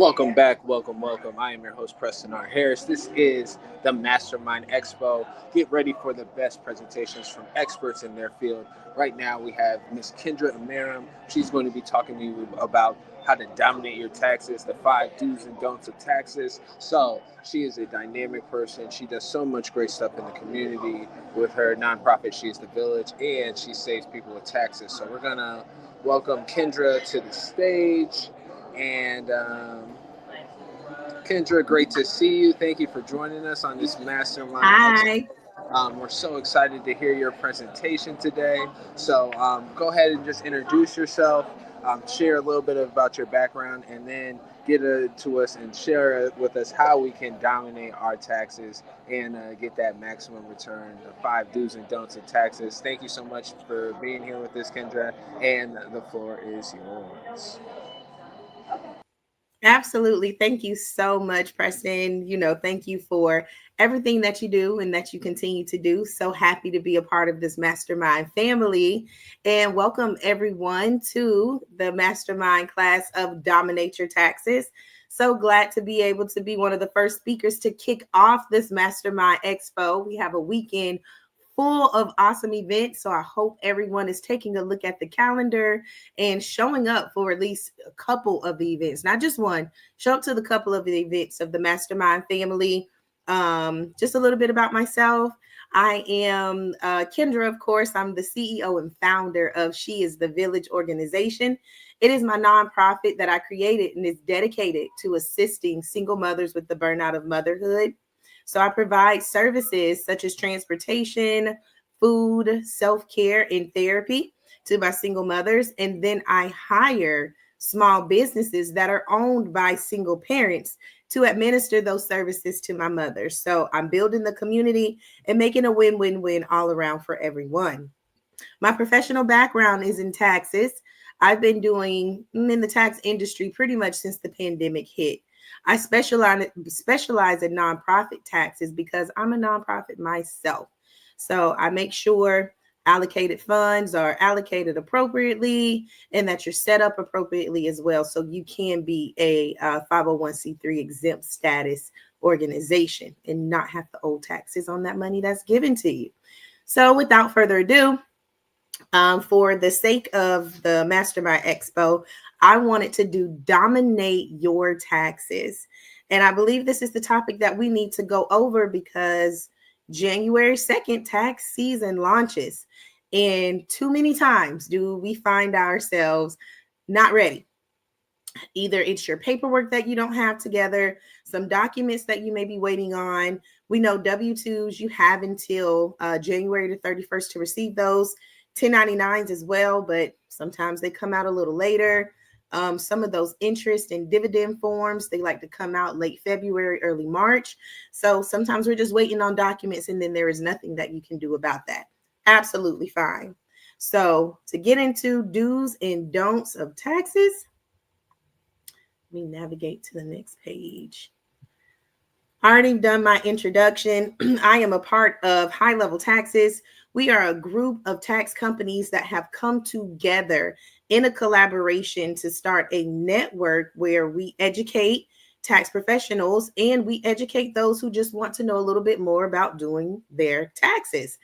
Welcome back, welcome. I am your host, Preston R. Harris. This is the Mastermind Expo. Get ready for the best presentations from experts in their field. Right now, we have Miss Kendra Amiram. She's going to be talking to you about how to dominate your taxes, the 5 do's and don'ts of taxes. So, she is a dynamic person. She does so much great stuff in the community with her nonprofit, She is the Village, and she saves people with taxes. So, we're going to welcome Kendra to the stage. And Kendra, great to see you. Thank you for joining us on this Mastermind Expo. Hi. We're so excited to hear your presentation today. So go ahead and just introduce yourself, share a little bit about your background, and then get to us and share with us how we can dominate our taxes and get that maximum return, the 5 do's and don'ts of taxes. Thank you so much for being here with us, Kendra, and the floor is yours. Absolutely. Thank you so much, Preston. Thank you for everything that you do and that you continue to do. So happy to be a part of this mastermind family and welcome everyone to the mastermind class of Dominate Your Taxes. So glad to be able to be one of the first speakers to kick off this Mastermind Expo. We have a weekend full of awesome events. So I hope everyone is taking a look at the calendar and showing up for at least a couple of the events, not just one. Show up to the couple of the events of the Mastermind family. Just a little bit about myself. I am Kendra, of course. I'm the CEO and founder of She is the Village organization. It is my nonprofit that I created and is dedicated to assisting single mothers with the burnout of motherhood. So I provide services such as transportation, food, self-care, and therapy to my single mothers. And then I hire small businesses that are owned by single parents to administer those services to my mothers. So I'm building the community and making a win-win-win all around for everyone. My professional background is in taxes. I've been doing in the tax industry pretty much since the pandemic hit. I specialize in nonprofit taxes because I'm a nonprofit myself. So I make sure allocated funds are allocated appropriately and that you're set up appropriately as well. So you can be a 501c3 exempt status organization and not have to owe taxes on that money that's given to you. So without further ado, for the sake of the Mastermind Expo, I wanted to do dominate your taxes. And I believe this is the topic that we need to go over because January 2nd tax season launches. And too many times do we find ourselves not ready. Either it's your paperwork that you don't have together, some documents that you may be waiting on. We know W-2s, you have until January the 31st to receive those. 1099s as well, but sometimes they come out a little later. Some of those interest and dividend forms, they like to come out late February, early March. So sometimes we're just waiting on documents and then there is nothing that you can do about that. Absolutely fine. So to get into do's and don'ts of taxes, let me navigate to the next page. Already done my introduction. I am a part of High Level Taxes. We are a group of tax companies that have come together in a collaboration to start a network where we educate tax professionals and we educate those who just want to know a little bit more about doing their taxes.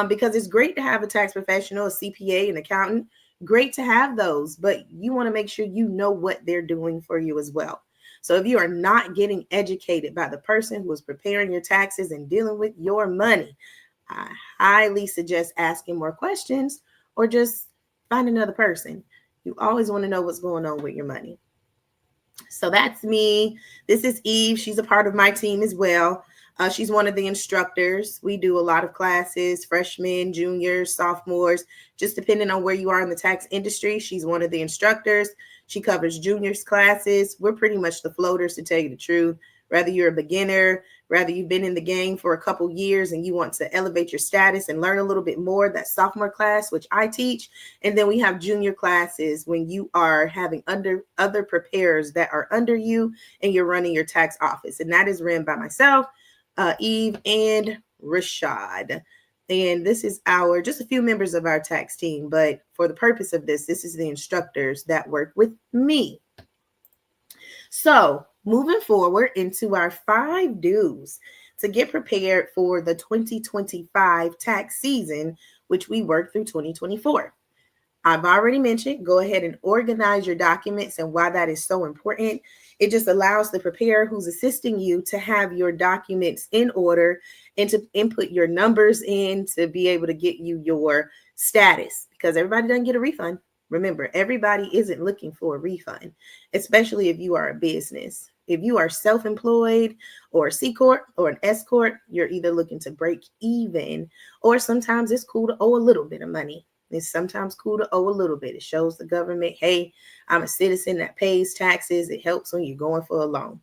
Because it's great to have a tax professional, a CPA, an accountant. Great to have those, but you want to make sure you know what they're doing for you as well. So if you are not getting educated by the person who is preparing your taxes and dealing with your money, I highly suggest asking more questions or just find another person. You always want to know what's going on with your money. So that's me. This is Eve. She's a part of my team as well. She's one of the instructors. We do a lot of classes, freshmen, juniors, sophomores, just depending on where you are in the tax industry. She's one of the instructors. She covers juniors classes. We're pretty much the floaters, to tell you the truth. Whether you're a beginner, whether you've been in the game for a couple years and you want to elevate your status and learn a little bit more, that sophomore class, which I teach. And then we have junior classes when you are having other preparers that are under you and you're running your tax office. And that is ran by myself, Eve, and Rashad. And this is just a few members of our tax team. But for the purpose of this is the instructors that work with me. So, moving forward into our 5 do's to get prepared for the 2025 tax season, which we worked through 2024. I've already mentioned, go ahead and organize your documents and why that is so important. It just allows the preparer who's assisting you to have your documents in order and to input your numbers in to be able to get you your status, because everybody doesn't get a refund. Remember, everybody isn't looking for a refund, especially if you are a business. If you are self-employed or a C Corp or an S Corp, you're either looking to break even, or sometimes it's cool to owe a little bit of money. It's sometimes cool to owe a little bit. It shows the government, hey, I'm a citizen that pays taxes. It helps when you're going for a loan.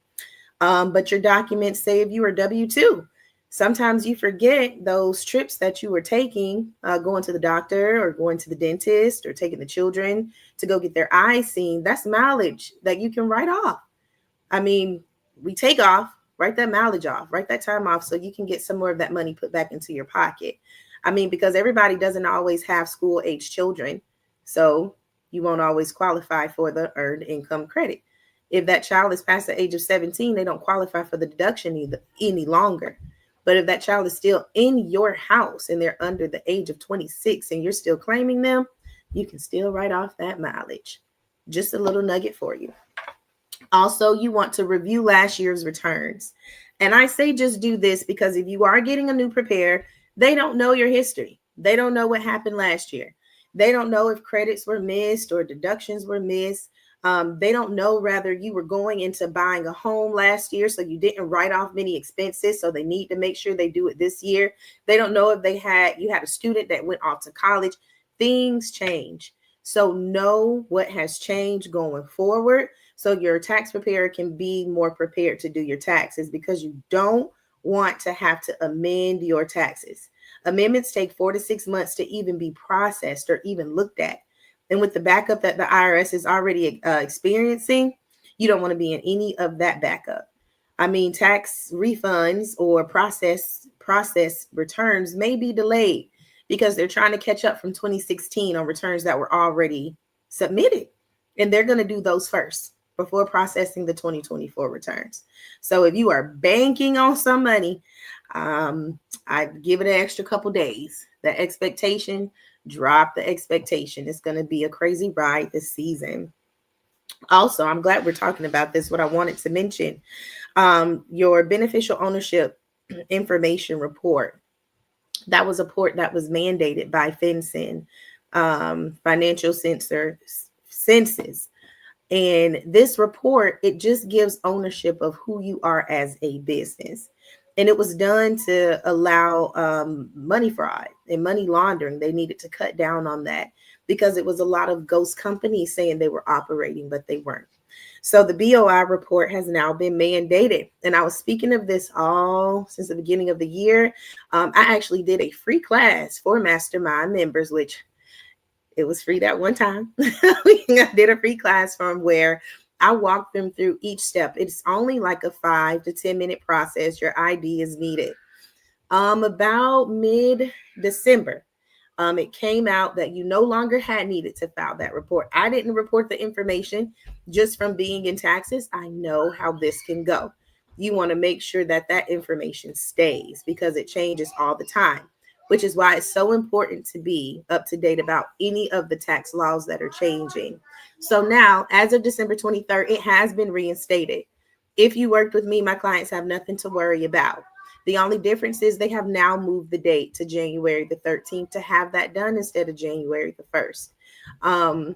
But your documents say if you are W-2, sometimes you forget those trips that you were taking, going to the doctor or going to the dentist or taking the children to go get their eyes seen. That's mileage that you can write off. I mean, we take off, write that mileage off, write that time off so you can get some more of that money put back into your pocket. I mean, because everybody doesn't always have school age children. So you won't always qualify for the earned income credit. If that child is past the age of 17, they don't qualify for the deduction any longer. But if that child is still in your house and they're under the age of 26 and you're still claiming them, you can still write off that mileage. Just a little nugget for you. Also, you want to review last year's returns. And I say just do this because if you are getting a new preparer, they don't know your history. They don't know what happened last year. They don't know if credits were missed or deductions were missed. They don't know whether you were going into buying a home last year, so you didn't write off many expenses. So they need to make sure they do it this year. They don't know if you had a student that went off to college. Things change. So know what has changed going forward, so your tax preparer can be more prepared to do your taxes, because you don't want to have to amend your taxes. Amendments take 4 to 6 months to even be processed or even looked at. And with the backup that the IRS is already experiencing, you don't want to be in any of that backup. I mean, tax refunds or process returns may be delayed because they're trying to catch up from 2016 on returns that were already submitted. And they're going to do those first before processing the 2024 returns. So if you are banking on some money, I'd give it an extra couple days. The expectation, drop the expectation. It's going to be a crazy ride this season. Also, I'm glad we're talking about this. What I wanted to mention, your beneficial ownership information report. That was a report that was mandated by FinCEN, Financial Census. And this report, it just gives ownership of who you are as a business. And it was done to allow money fraud and money laundering. They needed to cut down on that because it was a lot of ghost companies saying they were operating, but they weren't. So the BOI report has now been mandated. And I was speaking of this all since the beginning of the year. I actually did a free class for Mastermind members, which it was free that one time. I did a free class from where I walked them through each step. It's only like a 5 to 10 minute process. Your ID is needed. About mid-December, it came out that you no longer had needed to file that report. I didn't report the information just from being in taxes. I know how this can go. You want to make sure that that information stays because it changes all the time, which is why it's so important to be up to date about any of the tax laws that are changing. So now, as of December 23rd, it has been reinstated. If you worked with me, my clients have nothing to worry about. The only difference is they have now moved the date to January the 13th to have that done instead of January the 1st.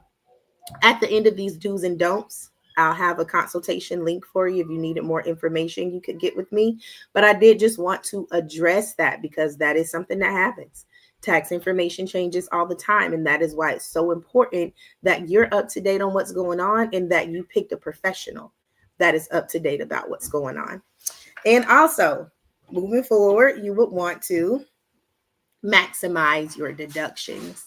At the end of these do's and don'ts, I'll have a consultation link for you. If you needed more information, you could get with me. But I did just want to address that because that is something that happens. Tax information changes all the time. And that is why it's so important that you're up to date on what's going on and that you picked a professional that is up to date about what's going on. And also, moving forward, you would want to maximize your deductions.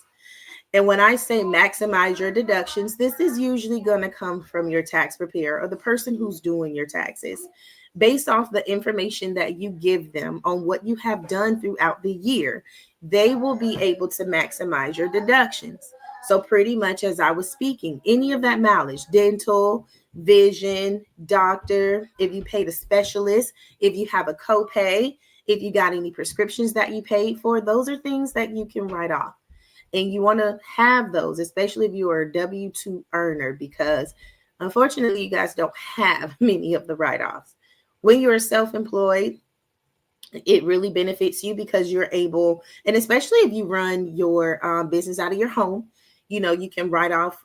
And when I say maximize your deductions, this is usually going to come from your tax preparer or the person who's doing your taxes. Based off the information that you give them on what you have done throughout the year, they will be able to maximize your deductions. So pretty much as I was speaking, any of that mileage, dental, vision, doctor, if you paid a specialist, if you have a copay, if you got any prescriptions that you paid for, those are things that you can write off. And you want to have those, especially if you are a W-2 earner, because unfortunately, you guys don't have many of the write-offs. When you're self-employed, it really benefits you because you're able, and especially if you run your business out of your home, you can write off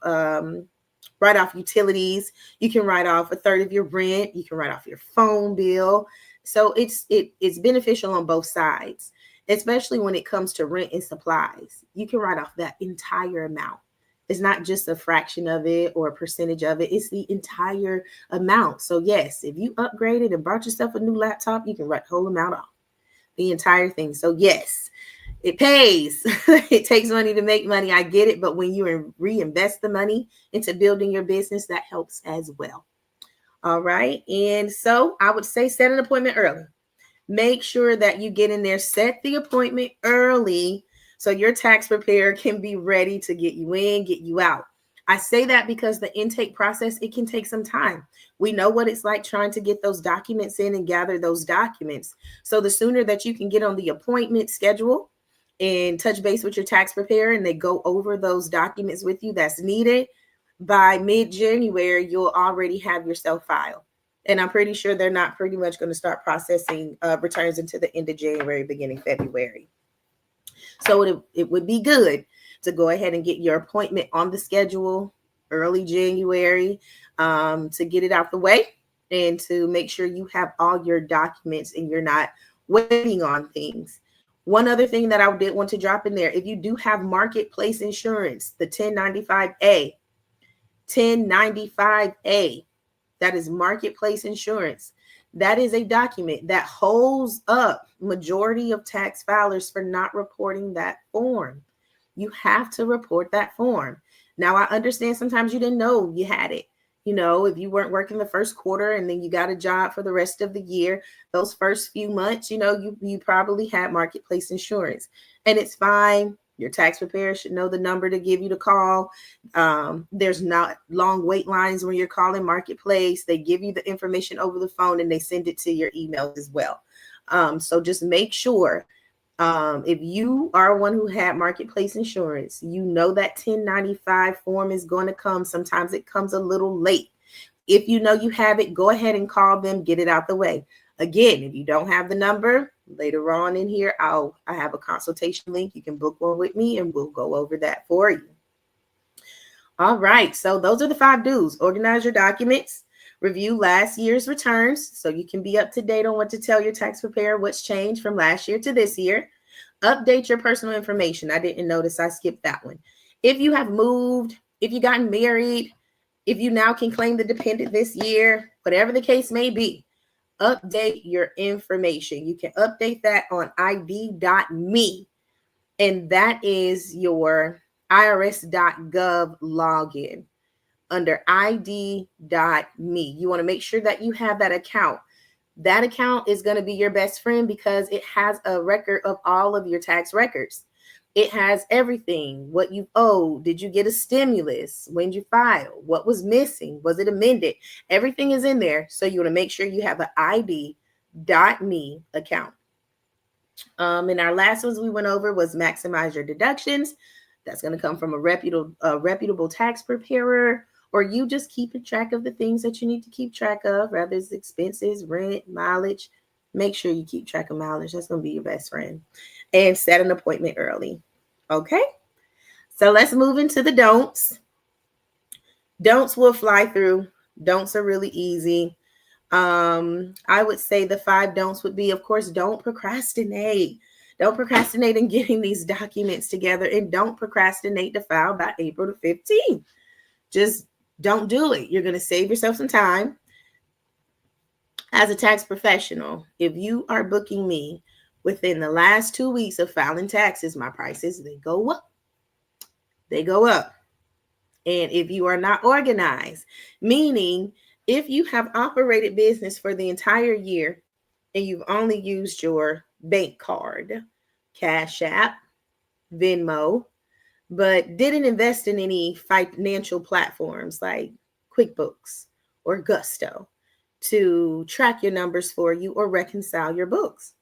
utilities. You can write off a third of your rent. You can write off your phone bill. So it's beneficial on both sides, especially when it comes to rent and supplies. You can write off that entire amount. It's not just a fraction of it or a percentage of it. It's the entire amount. So yes, if you upgraded and bought yourself a new laptop, you can write the whole amount off, the entire thing. So yes, it pays. It takes money to make money. I get it. But when you reinvest the money into building your business, that helps as well. All right. And so I would say set an appointment early. Make sure that you get in there, set the appointment early so your tax preparer can be ready to get you in, get you out. I say that because the intake process, it can take some time. We know what it's like trying to get those documents in and gather those documents. So the sooner that you can get on the appointment schedule and touch base with your tax preparer and they go over those documents with you that's needed, by mid-January, you'll already have yourself filed. And I'm pretty sure they're not pretty much going to start processing returns until the end of January, beginning February. So it would be good to go ahead and get your appointment on the schedule early January, to get it out the way and to make sure you have all your documents and you're not waiting on things. One other thing that I did want to drop in there, if you do have marketplace insurance, the 1095A, 1095A, that is marketplace insurance. That is a document that holds up majority of tax filers for not reporting that form. You have to report that form. Now, I understand sometimes you didn't know you had it. If you weren't working the first quarter and then you got a job for the rest of the year, those first few months, you probably had marketplace insurance, and it's fine. Your tax preparer should know the number to give you to call. There's not long wait lines when you're calling marketplace. They give you the information over the phone and they send it to your email as well. So just make sure, if you are one who had marketplace insurance, that 1095 form is going to come. Sometimes it comes a little late. If you know you have it, go ahead and call them, get it out the way. Again, if you don't have the number, later on in here, I have a consultation link. You can book one with me and we'll go over that for you. All right. So those are the 5 do's. Organize your documents, review last year's returns so you can be up to date on what to tell your tax preparer, what's changed from last year to this year. Update your personal information. I didn't notice I skipped that one. If you have moved, if you gotten married, if you now can claim the dependent this year, whatever the case may be, update your information. You can update that on id.me, and that is your irs.gov login under id.me. You want to make sure that you have that account. That account is going to be your best friend because it has a record of all of your tax records. It has everything, what you owe. Did you get a stimulus? When did you file? What was missing? Was it amended? Everything is in there. So you want to make sure you have an id.me account. And our last ones we went over was maximize your deductions. That's going to come from a reputable tax preparer, or you just keeping track of the things that you need to keep track of, whether it's expenses, rent, mileage. Make sure you keep track of mileage. That's going to be your best friend. And set an appointment early. Okay. So let's move into the don'ts. Don'ts will fly through. Don'ts are really easy. I would say the 5 don'ts would be, of course, don't procrastinate. Don't procrastinate in getting these documents together, and don't procrastinate to file by April the 15th. Just don't do it. You're going to save yourself some time. As a tax professional, if you are booking me within the last 2 weeks of filing taxes, my prices, they go up. They go up. And if you are not organized, meaning if you have operated business for the entire year and you've only used your bank card, Cash App, Venmo, but didn't invest in any financial platforms like QuickBooks or Gusto to track your numbers for you or reconcile your books,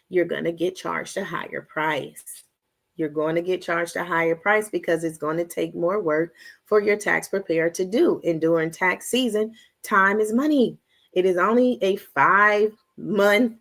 you're going to get charged a higher price. You're going to get charged a higher price because it's going to take more work for your tax preparer to do. And during tax season, time is money. It is only a 5 month.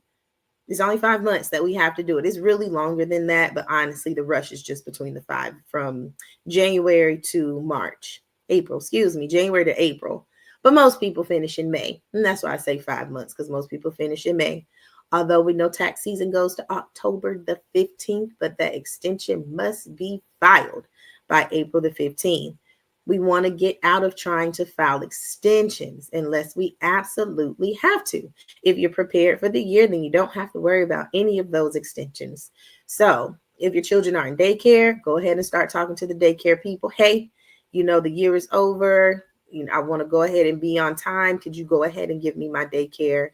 It's only 5 months that we have to do it. It's really longer than that, but honestly, the rush is just between the 5 from January to March, April, excuse me, January to April. But most people finish in May. And that's why I say 5 months, because most people finish in May. Although we know tax season goes to October the 15th, but that extension must be filed by April the 15th. We want to get out of trying to file extensions unless we absolutely have to. If you're prepared for the year, then you don't have to worry about any of those extensions. So if your children are in daycare, go ahead and start talking to the daycare people. Hey, the year is over. I want to go ahead and be on time. Could you go ahead and give me my daycare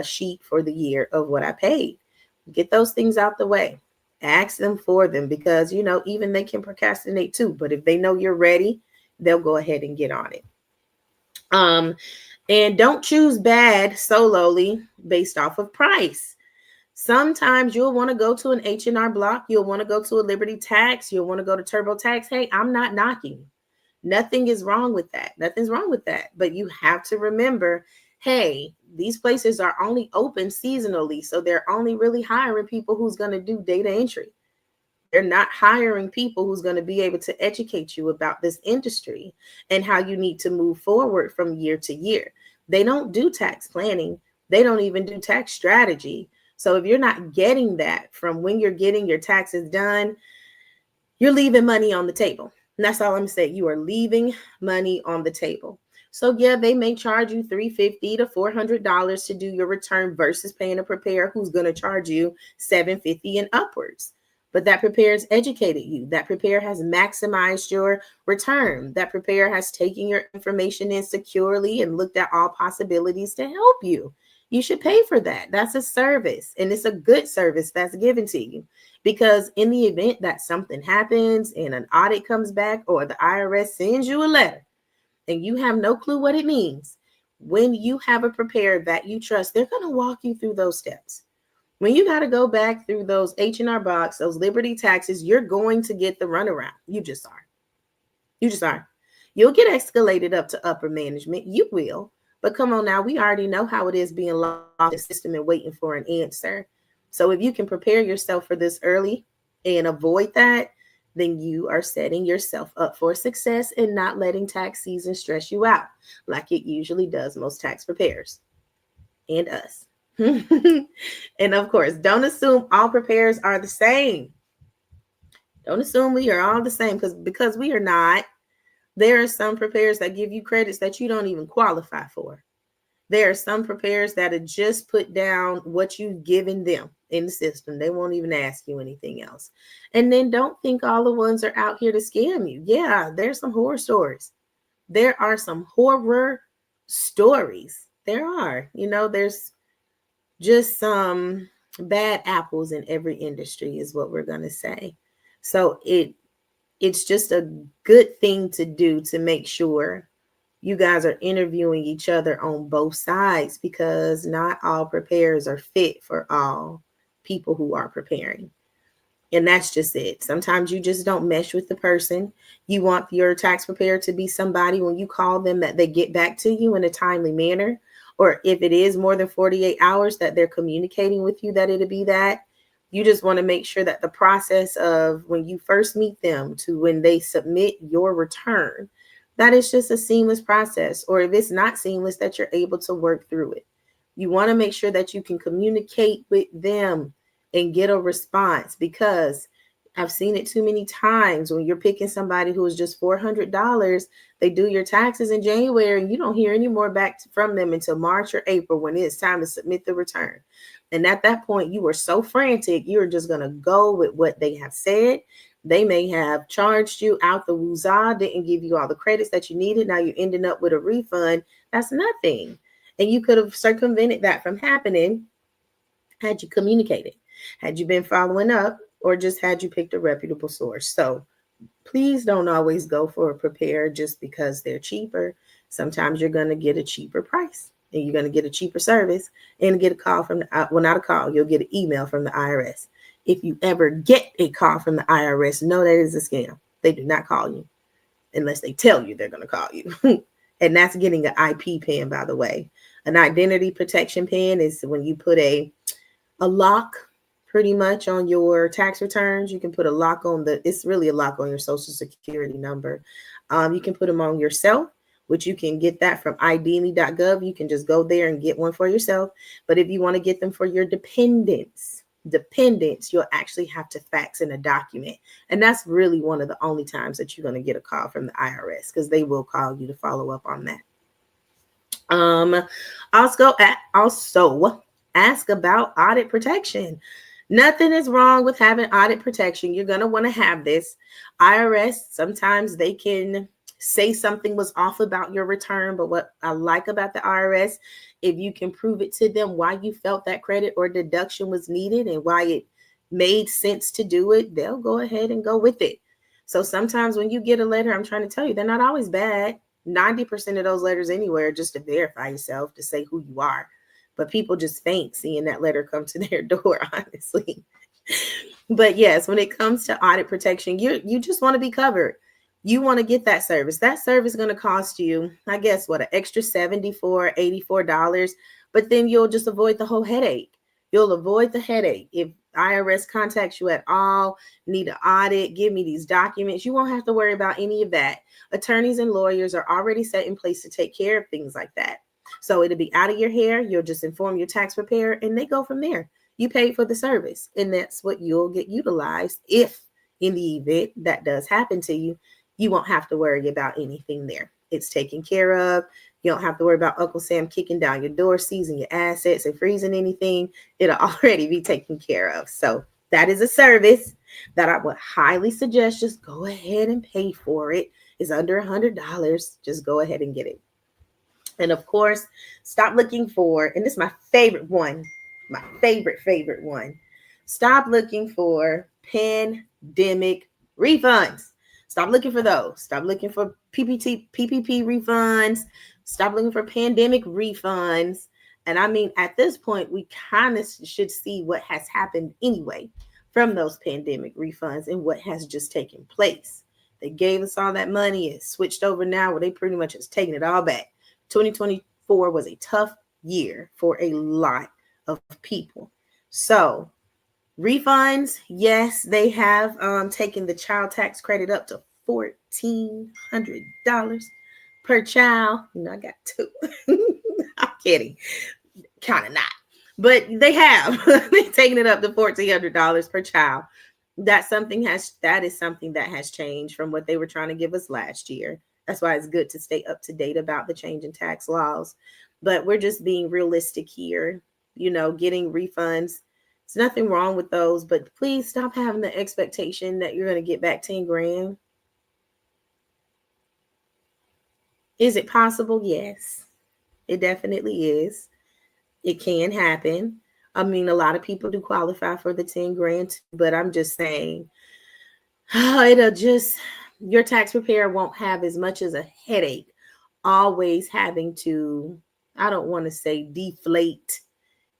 sheet for the year of what I paid? Get those things out the way. Ask them for them because, even they can procrastinate too. But if they know you're ready, they'll go ahead and get on it. And don't choose bad solely based off of price. Sometimes you'll want to go to an H&R Block. You'll want to go to a Liberty Tax. You'll want to go to TurboTax. Hey, I'm not knocking. Nothing is wrong with that. Nothing's wrong with that. But you have to remember, hey, these places are only open seasonally. So they're only really hiring people who's going to do data entry. They're not hiring people who's going to be able to educate you about this industry and how you need to move forward from year to year. They don't do tax planning. They don't even do tax strategy. So if you're not getting that from when you're getting your taxes done, you're leaving money on the table. And that's all I'm saying. You are leaving money on the table. So yeah, they may charge you $350 to $400 to do your return versus paying a preparer who's going to charge you $750 and upwards. But that preparer has educated you. That preparer has maximized your return. That preparer has taken your information in securely and looked at all possibilities to help you. You should pay for that. That's a service, and it's a good service that's given to you. Because in the event that something happens and an audit comes back or the IRS sends you a letter and you have no clue what it means, when you have a preparer that you trust, they're going to walk you through those steps. When you got to go back through those H&R Blocks, those Liberty Taxes, you're going to get the runaround. You just are. You just are. You'll get escalated up to upper management. You will. But come on now, we already know how it is being lost in the system and waiting for an answer. So if you can prepare yourself for this early and avoid that, then you are setting yourself up for success and not letting tax season stress you out like it usually does most tax preparers and us. And of course, don't assume all preparers are the same. Don't assume we are all the same because we are not. There are some preparers that give you credits that you don't even qualify for. There are some preparers that have just put down what you've given them in the system. They won't even ask you anything else. And then don't think all the ones are out here to scam you. Yeah, there's some horror stories. There are some horror stories. There are. There's just some bad apples in every industry is what we're going to say. So it's just a good thing to do to make sure you guys are interviewing each other on both sides, because not all preparers are fit for all people who are preparing. And that's just it. Sometimes you just don't mesh with the person. You want your tax preparer to be somebody when you call them that they get back to you in a timely manner. Or if it is more than 48 hours that they're communicating with you, that it'll be that. You just want to make sure that the process of when you first meet them to when they submit your return, that is just a seamless process. Or if it's not seamless, that you're able to work through it. You want to make sure that you can communicate with them and get a response, because I've seen it too many times when you're picking somebody who is just $400. They do your taxes in January and you don't hear any more back from them until March or April when it's time to submit the return. And at that point, you were so frantic, you're just going to go with what they have said. They may have charged you out the woozah, didn't give you all the credits that you needed. Now you're ending up with a refund. That's nothing. And you could have circumvented that from happening had you communicated, had you been following up, or just had you picked a reputable source. So please don't always go for a preparer just because they're cheaper. Sometimes you're going to get a cheaper price and you're going to get a cheaper service and get a call from the, well, not a call, you'll get an email from the IRS. If you ever get a call from the IRS, know that is a scam. They do not call you unless they tell you they're going to call you. And that's getting an IP pin, by the way. An identity protection pin is when you put a lock pretty much on your tax returns. You can put a lock on it's really a lock on your social security number. You can put them on yourself, which you can get that from idme.gov. You can just go there and get one for yourself. But if you want to get them for your dependents, you'll actually have to fax in a document. And that's really one of the only times that you're going to get a call from the IRS, because they will call you to follow up on that. Also ask about audit protection. Nothing is wrong with having audit protection. You're going to want to have this. IRS, sometimes they can say something was off about your return, but what I like about the IRS, if you can prove it to them why you felt that credit or deduction was needed and why it made sense to do it, they'll go ahead and go with it. So sometimes when you get a letter, I'm trying to tell you, they're not always bad. 90% of those letters anywhere just to verify yourself, to say who you are. But people just faint seeing that letter come to their door, honestly. But yes, when it comes to audit protection, you just want to be covered. You want to get that service. That service is going to cost you, I guess, what, an extra $74, $84. But then you'll just avoid the whole headache. You'll avoid the headache. If IRS contacts you at all, need an audit, give me these documents, you won't have to worry about any of that. Attorneys and lawyers are already set in place to take care of things like that. So it'll be out of your hair. You'll just inform your tax preparer and they go from there. You paid for the service, and that's what you'll get utilized. If in the event that does happen to you, you won't have to worry about anything there. It's taken care of. You don't have to worry about Uncle Sam kicking down your door, seizing your assets and freezing anything. It'll already be taken care of. So that is a service that I would highly suggest. Just go ahead and pay for it. It's under $100. Just go ahead and get it. And of course, stop looking for, and this is my favorite one, favorite one. Stop looking for pandemic refunds. Stop looking for those. Stop looking for PPP refunds. Stop looking for pandemic refunds. And I mean, at this point, we kind of should see what has happened anyway from those pandemic refunds and what has just taken place. They gave us all that money. It switched over now where they pretty much has taken it all back. 2024 was a tough year for a lot of people. So refunds, yes, they have taken the child tax credit up to $1,400 per child. You know, I got two. I'm kidding. Kind of not. But they have. They've taken it up to $1,400 per child. That is something that has changed from what they were trying to give us last year. That's why it's good to stay up to date about the change in tax laws. But we're just being realistic here, getting refunds. There's nothing wrong with those, but please stop having the expectation that you're going to get back 10 grand. Is it possible? Yes, it definitely is. It can happen. I mean, a lot of people do qualify for the 10 grand, but I'm just saying, your tax preparer won't have as much as a headache always having to, I don't want to say deflate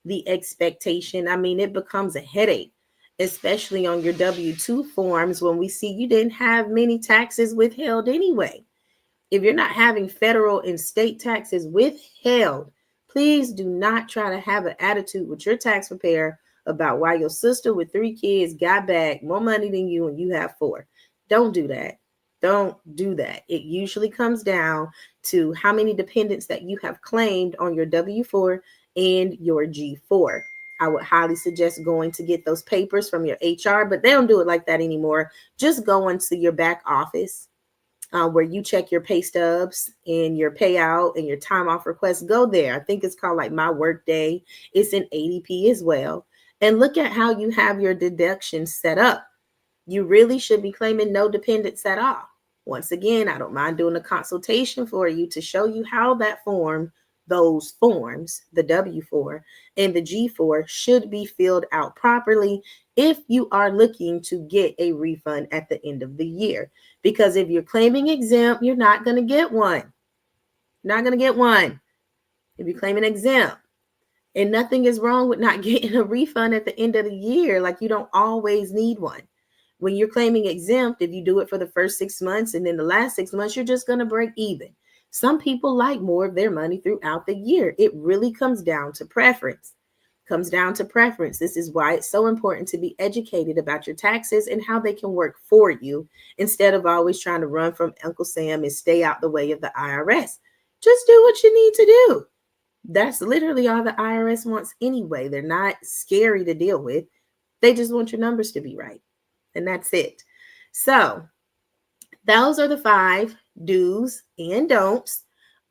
the expectation. I mean, it becomes a headache, especially on your W-2 forms when we see you didn't have many taxes withheld anyway. If you're not having federal and state taxes withheld, please do not try to have an attitude with your tax preparer about why your sister with 3 kids got back more money than you and you have 4. Don't do that. Don't do that. It usually comes down to how many dependents that you have claimed on your W-4 and your G-4. I would highly suggest going to get those papers from your HR, but they don't do it like that anymore. Just go into your back office where you check your pay stubs and your payout and your time off requests. Go there. I think it's called like My Workday. It's in ADP as well. And look at how you have your deductions set up. You really should be claiming no dependents at all. Once again, I don't mind doing a consultation for you to show you how those forms, the W-4 and the G-4, should be filled out properly if you are looking to get a refund at the end of the year. Because if you're claiming exempt, you're not going to get one. You're not going to get one if you're claiming exempt. And nothing is wrong with not getting a refund at the end of the year. Like, you don't always need one. When you're claiming exempt, if you do it for the first 6 months and then the last 6 months, you're just going to break even. Some people like more of their money throughout the year. It really comes down to preference. Comes down to preference. This is why it's so important to be educated about your taxes and how they can work for you instead of always trying to run from Uncle Sam and stay out the way of the IRS. Just do what you need to do. That's literally all the IRS wants anyway. They're not scary to deal with. They just want your numbers to be right. And that's it. So those are the 5 do's and don'ts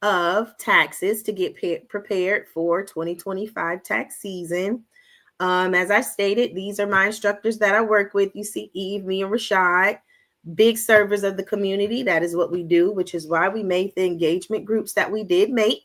of taxes to get prepared for 2025 tax season. As I stated, these are my instructors that I work with. You see Eve, me, and Rashad, big servers of the community. That is what we do, which is why we made the engagement groups that we did make.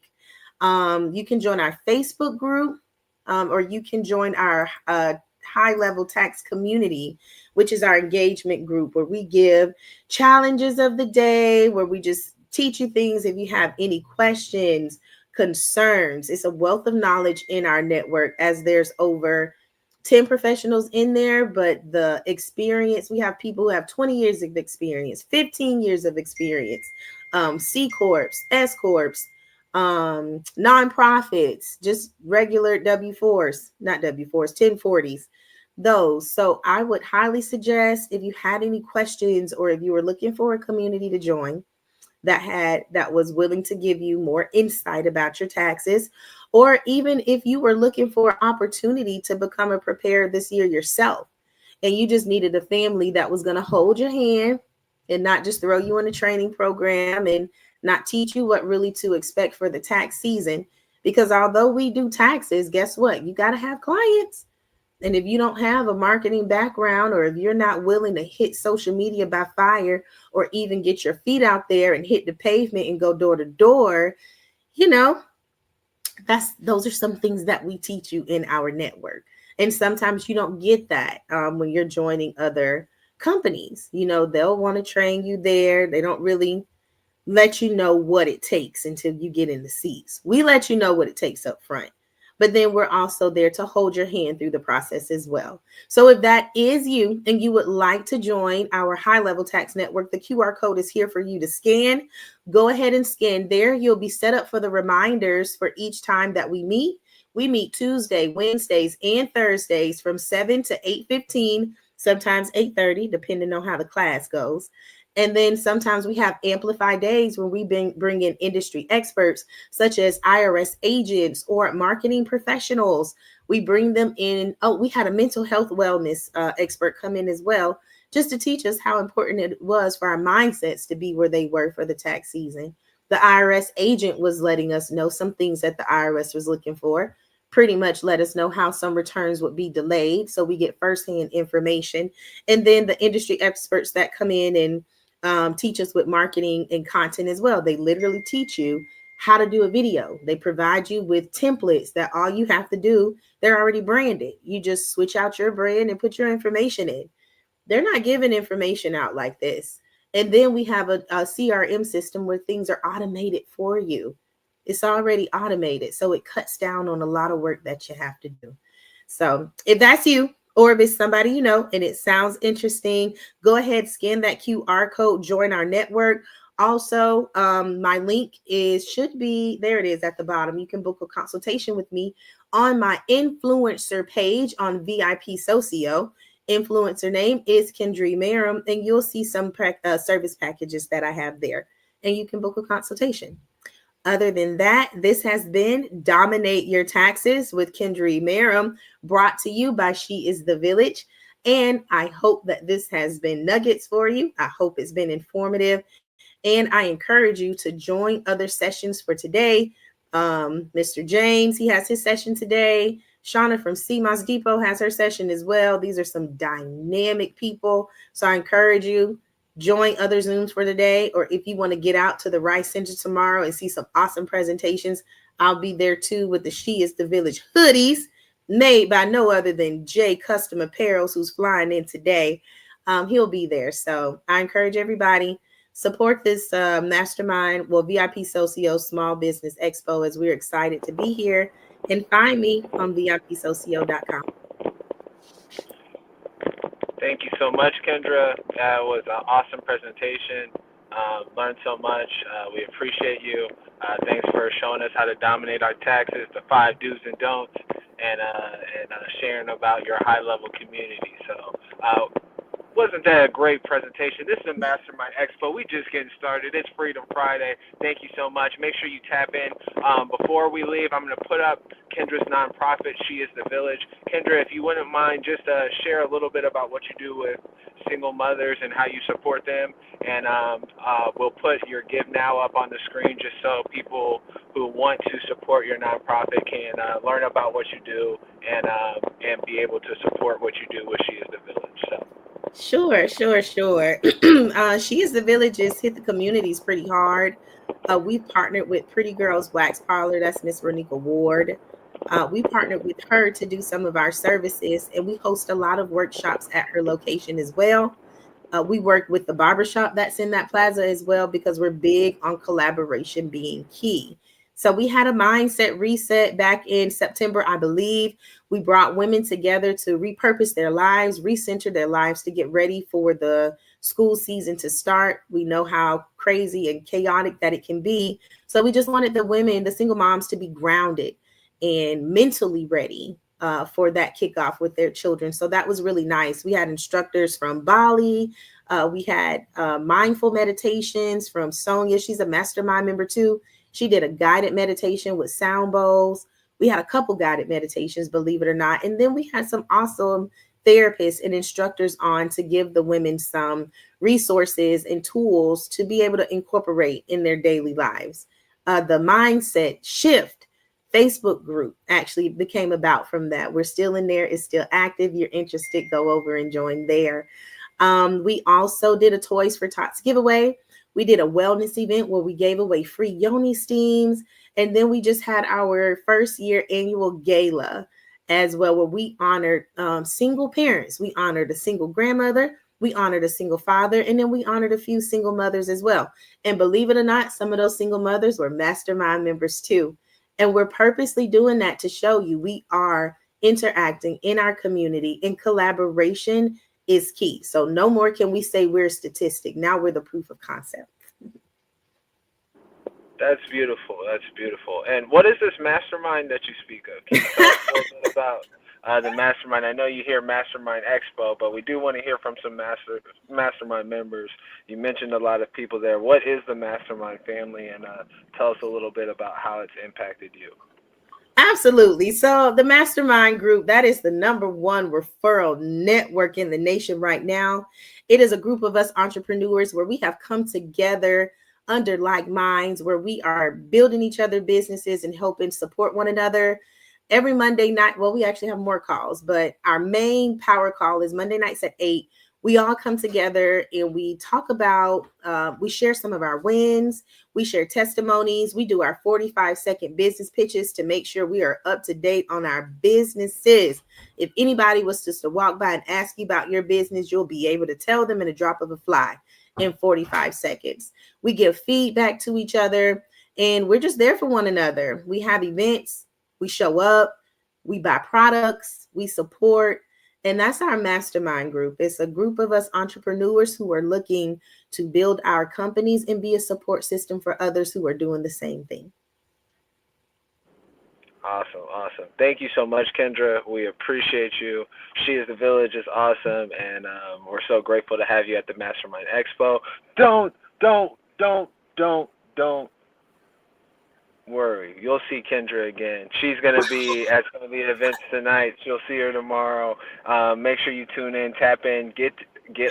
You can join our Facebook group, or you can join our high level tax community, which is our engagement group, where we give challenges of the day, where we just teach you things. If you have any questions, concerns, it's a wealth of knowledge in our network, as there's over 10 professionals in there, but the experience, we have people who have 20 years of experience, 15 years of experience, C Corps, S Corps, nonprofits, just regular W4s, not W4s, 1040s, those. So I would highly suggest, if you had any questions or if you were looking for a community to join that was willing to give you more insight about your taxes, or even if you were looking for an opportunity to become a preparer this year yourself, and you just needed a family that was going to hold your hand and not just throw you in a training program and not teach you what really to expect for the tax season. Because although we do taxes, guess what? You got to have clients. And if you don't have a marketing background, or if you're not willing to hit social media by fire, or even get your feet out there and hit the pavement and go door to door, you know, those are some things that we teach you in our network. And sometimes you don't get that when you're joining other companies. You know, they'll want to train you there. They don't really let you know what it takes until you get in the seats. We let you know what it takes up front, but then we're also there to hold your hand through the process as well. So if that is you and you would like to join our high level tax network, the QR code is here for you to scan. Go ahead and scan there. You'll be set up for the reminders for each time that we meet. We meet Tuesday, Wednesdays, and Thursdays from 7 to 8:15, sometimes 8:30, depending on how the class goes. And then sometimes we have amplified days when we bring in industry experts, such as IRS agents or marketing professionals. We bring them in. Oh, we had a mental health wellness expert come in as well, just to teach us how important it was for our mindsets to be where they were for the tax season. The IRS agent was letting us know some things that the IRS was looking for. Pretty much let us know how some returns would be delayed, so we get firsthand information. And then the industry experts that come in and teach us with marketing and content as well. They literally teach you how to do a video. They provide you with templates that all you have to do, they're already branded. You just switch out your brand and put your information in. They're not giving information out like this. And then we have a CRM system where things are automated for you. It's already automated, so it cuts down on a lot of work that you have to do. So if that's you, or if it's somebody you know and it sounds interesting, go ahead, scan that QR code, join our network. Also, my link should be there. It is at the bottom. You can book a consultation with me on my influencer page on VIP Socio. Influencer name is Kendra Merrim, and you'll see some service packages that I have there, and you can book a consultation. Other than that, this has been Dominate Your Taxes with Kendra Merrim, brought to you by She is the Village. And I hope that this has been nuggets for you. I hope it's been informative. And I encourage you to join other sessions for today. Mr. James, he has his session today. Shauna from CMOS Depot has her session as well. These are some dynamic people. So I encourage you, join other Zooms for the day, or if you want to get out to the Rice Center tomorrow and see some awesome presentations, I'll be there too with the She is the Village hoodies. made by no other than Jay Custom Apparels, who's flying in today. He'll be there. So I encourage everybody support this mastermind, well, VIP Socio Small Business Expo, as we're excited to be here. And find me on VIPsocio.com. Thank you so much, Kendra. That was an awesome presentation. Learned so much. We appreciate you. Thanks for showing us how to dominate our taxes, the 5 do's and don'ts, and sharing about your high-level community. So wasn't that a great presentation? This is a Mastermind Expo. We just getting started. It's Freedom Friday. Thank you so much. Make sure you tap in. Before we leave, I'm going to put up Kendra's nonprofit, She is the Village. Kendra, if you wouldn't mind, just share a little bit about what you do with single mothers and how you support them. And we'll put your Give Now up on the screen just so people who want to support your nonprofit can learn about what you do and be able to support what you do with She is the Village. So. Sure, sure, sure. She is the Villages hit the communities pretty hard. We've partnered with Pretty Girls Wax Parlor. That's Miss Renika Ward. We partnered with her to do some of our services, and we host a lot of workshops at her location as well. We work with the barbershop that's in that plaza as well because we're big on collaboration being key. So we had a mindset reset back in September, I believe. We brought women together to repurpose their lives, recenter their lives to get ready for the school season to start. We know how crazy and chaotic that it can be. So we just wanted the women, the single moms, to be grounded and mentally ready for that kickoff with their children. So that was really nice. We had instructors from Bali. We had mindful meditations from Sonia. She's a mastermind member too. She did a guided meditation with sound bowls. We had a couple guided meditations, believe it or not. And then we had some awesome therapists and instructors on to give the women some resources and tools to be able to incorporate in their daily lives. The mindset shift Facebook group actually became about from that. We're still in there. It's still active. You're interested, go over and join there. We also did a Toys for Tots giveaway. We did a wellness event where we gave away free yoni steams. And then we just had our first year annual gala as well, where we honored single parents. We honored a single grandmother. We honored a single father. And then we honored a few single mothers as well. And believe it or not, some of those single mothers were mastermind members too. And we're purposely doing that to show you we are interacting in our community in collaboration is key. So no more can we say we're a statistic. Now we're the proof of concept. That's beautiful. That's beautiful. And what is this mastermind that you speak of? Can you tell us a little bit about the mastermind? I know you hear Mastermind Expo, but we do want to hear from some mastermind members. You mentioned a lot of people there. What is the mastermind family? And tell us a little bit about how it's impacted you. Absolutely. So the mastermind group, that is the number one referral network in the nation right now. It is a group of us entrepreneurs where we have come together under like minds, where we are building each other businesses and helping support one another. Every Monday night, well, we actually have more calls, but our main power call is Monday nights at 8. We all come together and we talk about, we share some of our wins. We share testimonies. We do our 45-second business pitches to make sure we are up to date on our businesses. If anybody was just to walk by and ask you about your business, you'll be able to tell them in a drop of a fly in 45 seconds. We give feedback to each other and we're just there for one another. We have events, we show up, we buy products, we support. And that's our mastermind group. It's a group of us entrepreneurs who are looking to build our companies and be a support system for others who are doing the same thing. Awesome, awesome. Thank you so much, Kendra. We appreciate you. She is the Village is awesome, and we're so grateful to have you at the Mastermind Expo. Don't worry. You'll see Kendra again. She's going to be at some of the events tonight. You'll see her tomorrow. Make sure you tune in, tap in, get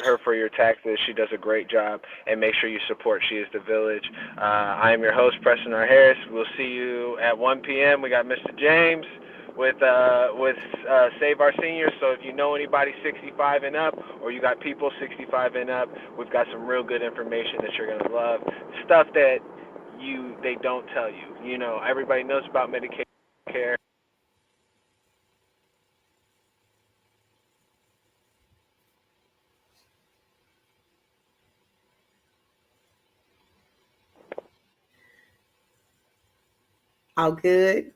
her for your taxes. She does a great job, and make sure you support She is the Village. I am your host, Preston R. Harris. We'll see you at 1 p.m. We got Mr. James with Save Our Seniors. So if you know anybody 65 and up, or you got people 65 and up, we've got some real good information that you're going to love. Stuff that they don't tell you. You know, everybody knows about Medicaid care. All good.